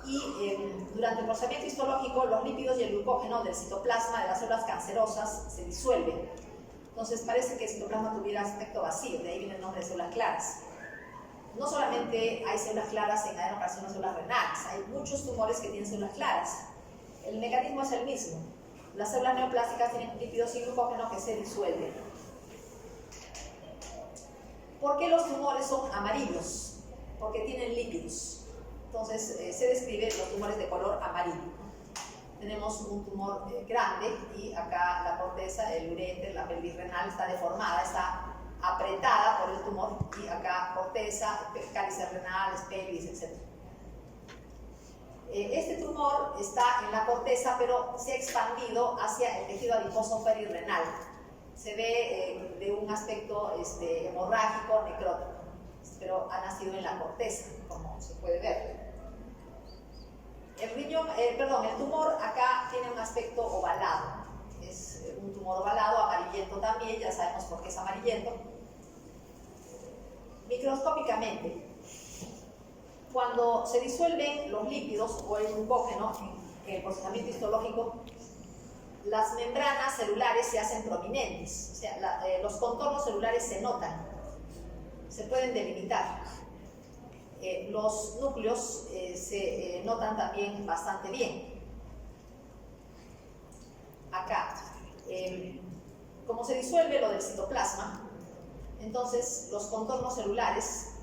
Y durante el procesamiento histológico, los lípidos y el glucógeno del citoplasma de las células cancerosas se disuelven. Entonces parece que el citoplasma tuviera aspecto vacío, de ahí viene el nombre de células claras. No solamente hay células claras en adenocarcinoma de células renales, hay muchos tumores que tienen células claras. El mecanismo es el mismo. Las células neoplásticas tienen lípidos y glucógeno que se disuelven. ¿Por qué los tumores son amarillos? Porque tienen lípidos. Entonces se describen los tumores de color amarillo. Tenemos un tumor grande y acá la corteza, el uréter, la pelvis renal está deformada, está apretada por el tumor, y acá corteza, cálices renales, pelvis, etc. Este tumor está en la corteza, pero se ha expandido hacia el tejido adiposo perirrenal. Se ve de un aspecto hemorrágico, necrótico, pero ha nacido en la corteza, como se puede ver. El tumor acá tiene un aspecto ovalado. Es un tumor ovalado, amarillento también, ya sabemos por qué es amarillento. Microscópicamente, cuando se disuelven los lípidos o el glucógeno en el procesamiento histológico, las membranas celulares se hacen prominentes, o sea, los contornos celulares se notan, se pueden delimitar. Los núcleos se notan también bastante bien. Acá, como se disuelve lo del citoplasma, entonces los contornos celulares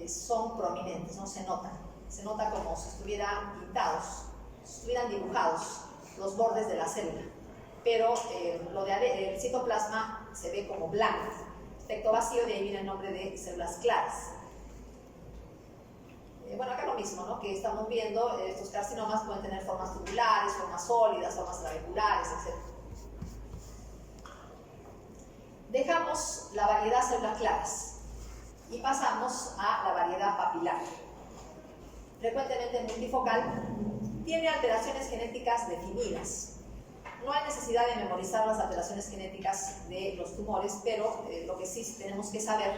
son prominentes, no se notan. Se nota como si estuvieran pintados, si estuvieran dibujados los bordes de la célula. Pero el citoplasma se ve como blanco, aspecto vacío, de ahí viene el nombre de células claras. Bueno, acá lo mismo, ¿no? Que estamos viendo, estos carcinomas pueden tener formas tubulares, formas sólidas, formas trabeculares, etc. Dejamos la variedad células claras y pasamos a la variedad papilar. Frecuentemente multifocal, tiene alteraciones genéticas definidas. No hay necesidad de memorizar las alteraciones genéticas de los tumores, pero lo que sí tenemos que saber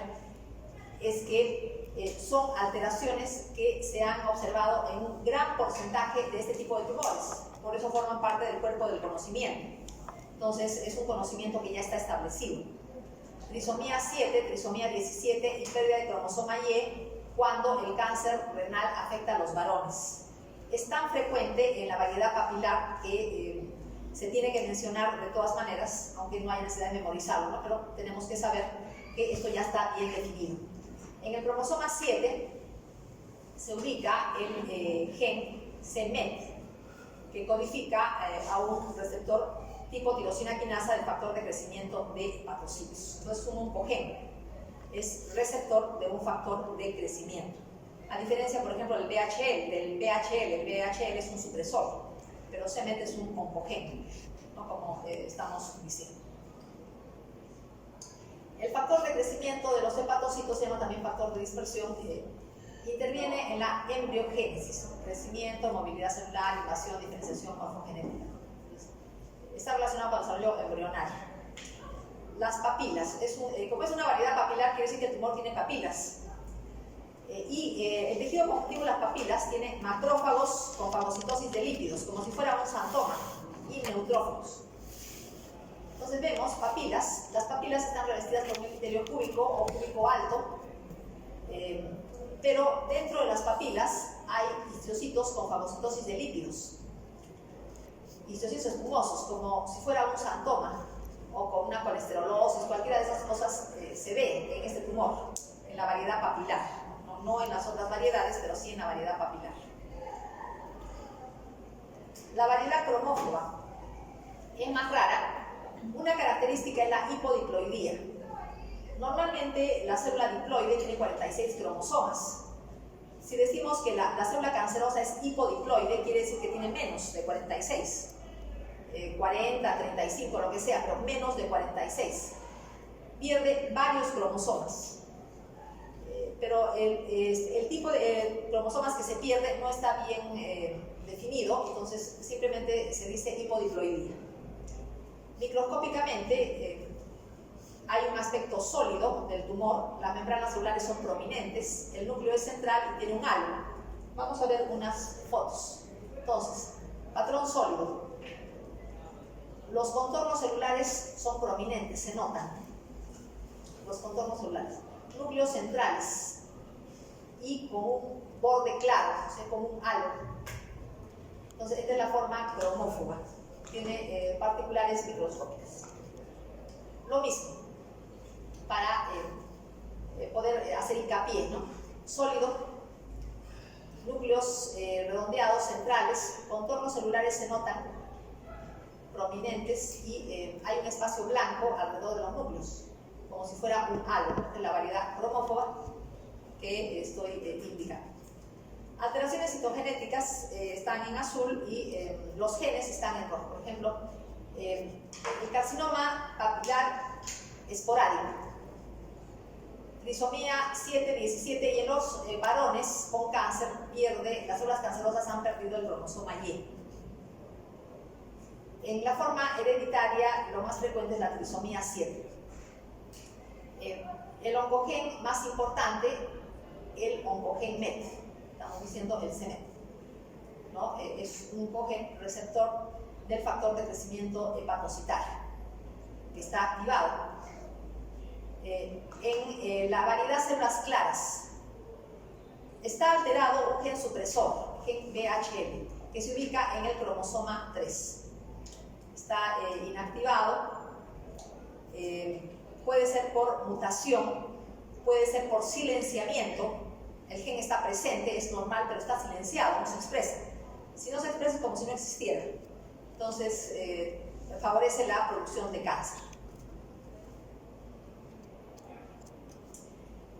es que son alteraciones que se han observado en un gran porcentaje de este tipo de tumores. Por eso forman parte del cuerpo del conocimiento. Entonces es un conocimiento que ya está establecido. Trisomía 7, trisomía 17 y pérdida de cromosoma Y cuando el cáncer renal afecta a los varones. Es tan frecuente en la variedad papilar que se tiene que mencionar de todas maneras, aunque no haya necesidad de memorizarlo, ¿no? Pero tenemos que saber que esto ya está bien definido. En el cromosoma 7 se ubica el gen c-MET, que codifica a un receptor tipo tirosina quinasa del factor de crecimiento de hepatocitos. No es un oncogen, es receptor de un factor de crecimiento. A diferencia, por ejemplo, del VHL, el VHL es un supresor, pero c-MET es un oncogen, ¿no? Como estamos diciendo. El factor de crecimiento de los hepatocitos se llama también factor de dispersión, que interviene en la embriogénesis, crecimiento, movilidad celular, invasión, diferenciación morfogenética. Está relacionado con el desarrollo embrionario. Las papilas, como es una variedad papilar, quiere decir que el tumor tiene papilas. El tejido conjuntivo de las papilas tiene macrófagos con fagocitosis de lípidos, como si fuera un xantoma, y neutrófilos. Entonces vemos papilas, las papilas están revestidas por un epitelio cúbico o cúbico alto, pero dentro de las papilas hay histocitos con fagocitosis de lípidos, histocitos espumosos, como si fuera un xantoma o con una colesterolosis. Cualquiera de esas cosas se ve en este tumor, en la variedad papilar, no en las otras variedades, pero sí en la variedad papilar. La variedad cromófoba es más rara. Una característica es la hipodiploidía. Normalmente la célula diploide tiene 46 cromosomas. Si decimos que la célula cancerosa es hipodiploide, quiere decir que tiene menos de 46. 40, 35, lo que sea, pero menos de 46. Pierde varios cromosomas. Pero el tipo de cromosomas que se pierde no está bien definido, entonces simplemente se dice hipodiploidía. Microscópicamente hay un aspecto sólido del tumor, las membranas celulares son prominentes, el núcleo es central y tiene un halo. Vamos a ver unas fotos. Entonces, patrón sólido. Los contornos celulares son prominentes, se notan. Los contornos celulares. Núcleos centrales y con un borde claro, o sea, con un halo. Entonces, esta es la forma cromófoba. Tiene particulares microscópicas. Lo mismo, para poder hacer hincapié, ¿no? Sólido, núcleos redondeados centrales, contornos celulares se notan prominentes y hay un espacio blanco alrededor de los núcleos, como si fuera un halo. Esta es la variedad cromófoba que estoy indicando. Alteraciones citogenéticas están en azul y los genes están en rojo. Por ejemplo, el carcinoma papilar esporádico, trisomía 7-17, y en los varones con cáncer las células cancerosas han perdido el cromosoma Y. En la forma hereditaria, lo más frecuente es la trisomía 7. El oncogen más importante, el oncogen MET, estamos diciendo el CMET, ¿no? Es un oncogen receptor del factor de crecimiento hepatocitario, que está activado. En la variedad células claras está alterado un gen supresor, gen VHL, que se ubica en el cromosoma 3. Está inactivado, puede ser por mutación, puede ser por silenciamiento. El gen está presente, es normal, pero está silenciado, no se expresa. Si no se expresa es como si no existiera. Entonces, favorece la producción de cáncer.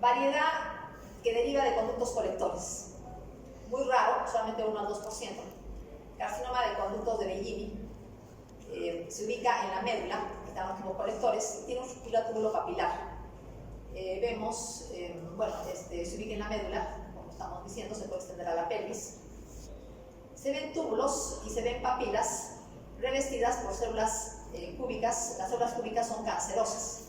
Variedad que deriva de conductos colectores. Muy raro, solamente 1 al 2%. Carcinoma de conductos de Bellini. Se ubica en la médula, están los tubos colectores, y tiene un túbulo papilar. Vemos, se ubica en la médula, como estamos diciendo, se puede extender a la pelvis. Se ven túbulos y se ven papilas revestidas por células cúbicas. Las células cúbicas son cancerosas.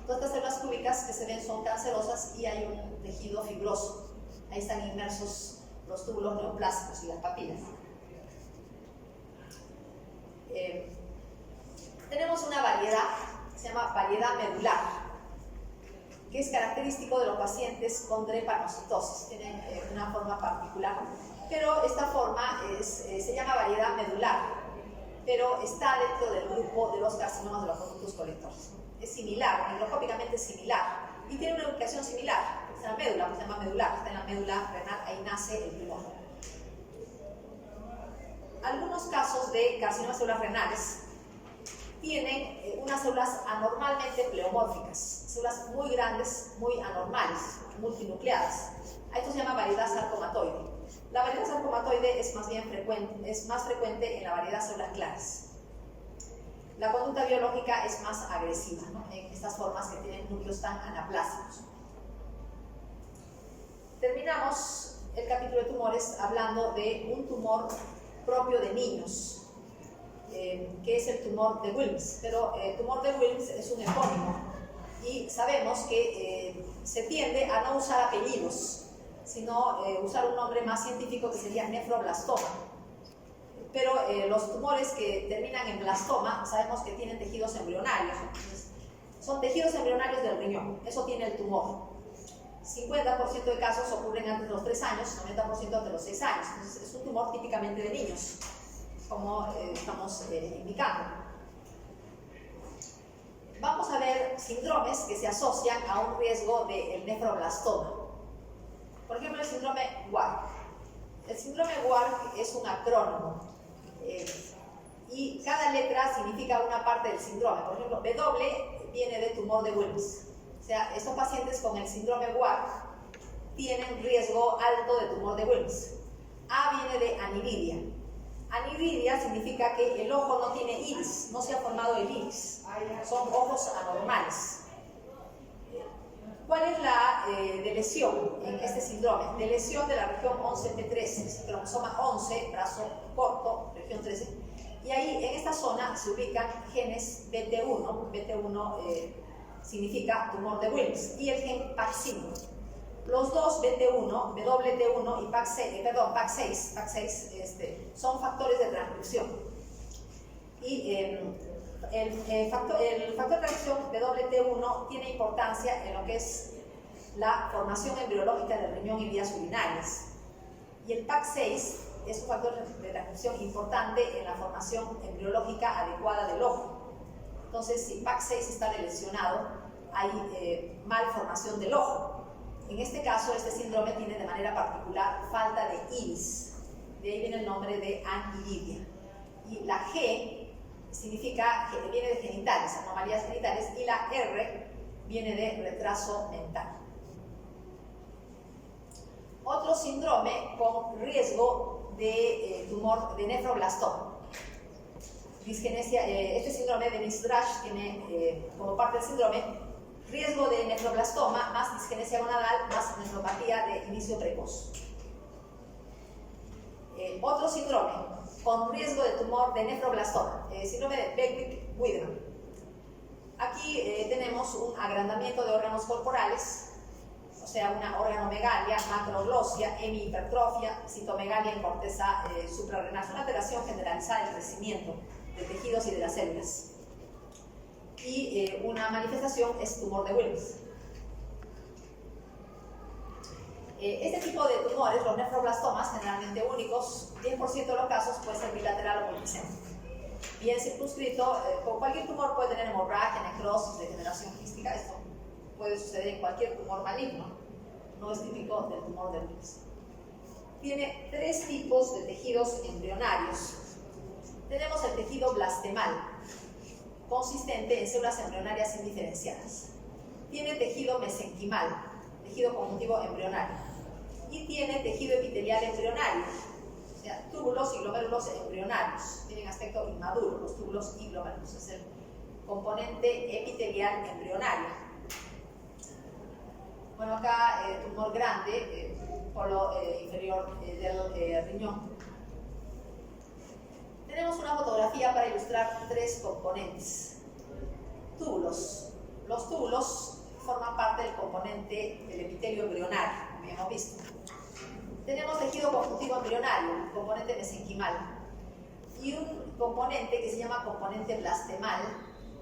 Todas estas células cúbicas que se ven son cancerosas y hay un tejido fibroso. Ahí están inmersos los túbulos neoplásicos y las papilas. Tenemos una variedad que se llama variedad medular, que es característico de los pacientes con drepanocitosis. Tienen una forma particular, pero esta forma se llama variedad medular, pero está dentro del grupo de los carcinomas de los conductos colectores. Es similar, microscópicamente similar, y tiene una ubicación similar. Es en la médula, pues se llama medular, está en la médula renal, ahí nace el tumor. Algunos casos de carcinomas celular renales tienen unas células anormalmente pleomórficas, células muy grandes, muy anormales, multinucleadas. A esto se llama variedad sarcomatoide. La variedad sarcomatoide es más frecuente en la variedad células claras. La conducta biológica es más agresiva, ¿no? En estas formas que tienen núcleos tan anaplásicos. Terminamos el capítulo de tumores hablando de un tumor propio de niños, que es el tumor de Wilms. Pero el tumor de Wilms es un epónimo y sabemos que se tiende a no usar apellidos, sino usar un nombre más científico que sería nefroblastoma. Pero los tumores que terminan en blastoma sabemos que tienen tejidos embrionarios. Entonces, son tejidos embrionarios del riñón, eso tiene el tumor. 50% de casos ocurren antes de los 3 años, 90% antes de los 6 años. Entonces, es un tumor típicamente de niños, como estamos indicando. Vamos a ver síndromes que se asocian a un riesgo del nefroblastoma. Por ejemplo, el síndrome Wark. El síndrome Wark es un acrónimo y cada letra significa una parte del síndrome. Por ejemplo, W viene de tumor de Wilms. O sea, estos pacientes con el síndrome Wark tienen riesgo alto de tumor de Wilms. A viene de aniridia. Aniridia significa que el ojo no tiene iris, no se ha formado el iris. Son ojos anormales. ¿Cuál es la de lesión en este síndrome? De lesión de la región 11P13, cromosoma 11, brazo corto, región 13. Y ahí, en esta zona, se ubican genes BT1. BT1 significa tumor de Wilms, y el gen PAC5. Los dos, BT1, WT1 y PAC6, son factores de transcripción. Y el factor de transcripción WT1 tiene importancia en lo que es la formación embriológica del riñón y vías urinarias. Y el PAC6 es un factor de transcripción importante en la formación embriológica adecuada del ojo. Entonces, si PAC6 está lesionado, hay malformación del ojo. En este caso, este síndrome tiene de manera particular falta de iris. De ahí viene el nombre de aniridia. Y la G significa que viene de genitales, anomalías genitales, y la R viene de retraso mental. Otro síndrome con riesgo de tumor de nefroblastoma. Disgenesia, este síndrome de Nitz-Rasch tiene como parte del síndrome riesgo de nefroblastoma más disgenesia gonadal más nefropatía de inicio precoz. Otro síndrome con riesgo de tumor de nefroblastoma, síndrome de Beckwith-Wiedemann. Aquí tenemos un agrandamiento de órganos corporales, o sea, una organomegalia, macroglosia, hemihipertrofia, citomegalia en corteza suprarrenal, una alteración generalizada del crecimiento de tejidos y de las células. Y una manifestación es tumor de Wilms. Este tipo de tumores, los nefroblastomas, generalmente únicos, 10% de los casos puede ser bilateral o multicéntrico. Bien circunscrito, con cualquier tumor puede tener hemorragia, necrosis, degeneración quística. Esto puede suceder en cualquier tumor maligno, no es típico del tumor de Wilms. Tiene tres tipos de tejidos embrionarios. Tenemos el tejido blastemal, consistente en células embrionarias indiferenciadas. Tiene tejido mesenquimal, tejido conjuntivo embrionario. Y tiene tejido epitelial embrionario, o sea, túbulos y glomérulos embrionarios. Tienen aspecto inmaduro, los túbulos y glomérulos. Es el componente epitelial embrionario. Bueno, acá tumor grande, polo inferior del riñón. Tenemos una fotografía para ilustrar tres componentes. Túbulos. Los túbulos forman parte del componente del epitelio embrionario, como ya hemos visto. Tenemos tejido conjuntivo embrionario, componente mesenquimal, y un componente que se llama componente blastemal,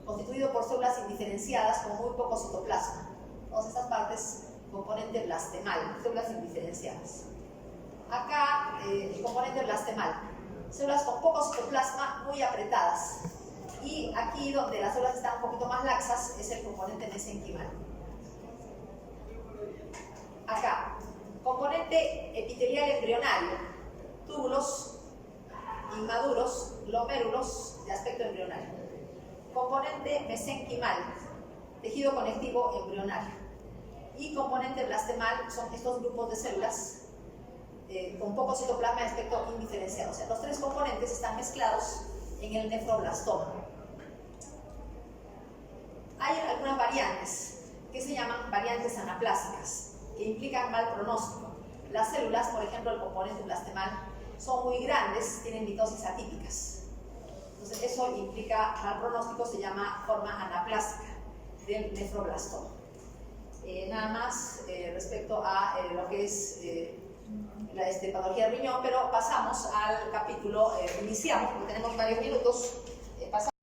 constituido por células indiferenciadas con muy poco citoplasma. Todas estas partes, componente blastemal, células indiferenciadas. Acá, el componente blastemal, células con poco citoplasma muy apretadas. Y aquí, donde las células están un poquito más laxas, es el componente mesenquimal. Acá, componente epitelial embrionario, túbulos inmaduros, glomérulos de aspecto embrionario. Componente mesenquimal, tejido conectivo embrionario. Y componente blastemal son estos grupos de células con poco citoplasma de aspecto indiferenciado. O sea, los tres componentes están mezclados en el nefroblastoma. Hay algunas variantes que se llaman variantes anaplásicas, que implican mal pronóstico. Las células, por ejemplo, el componente blastemal, son muy grandes, tienen mitosis atípicas. Entonces, eso implica mal pronóstico, se llama forma anaplásica del nefroblastoma. Nada más respecto a lo que es la patología del riñón, pero pasamos al capítulo, iniciamos, porque tenemos varios minutos.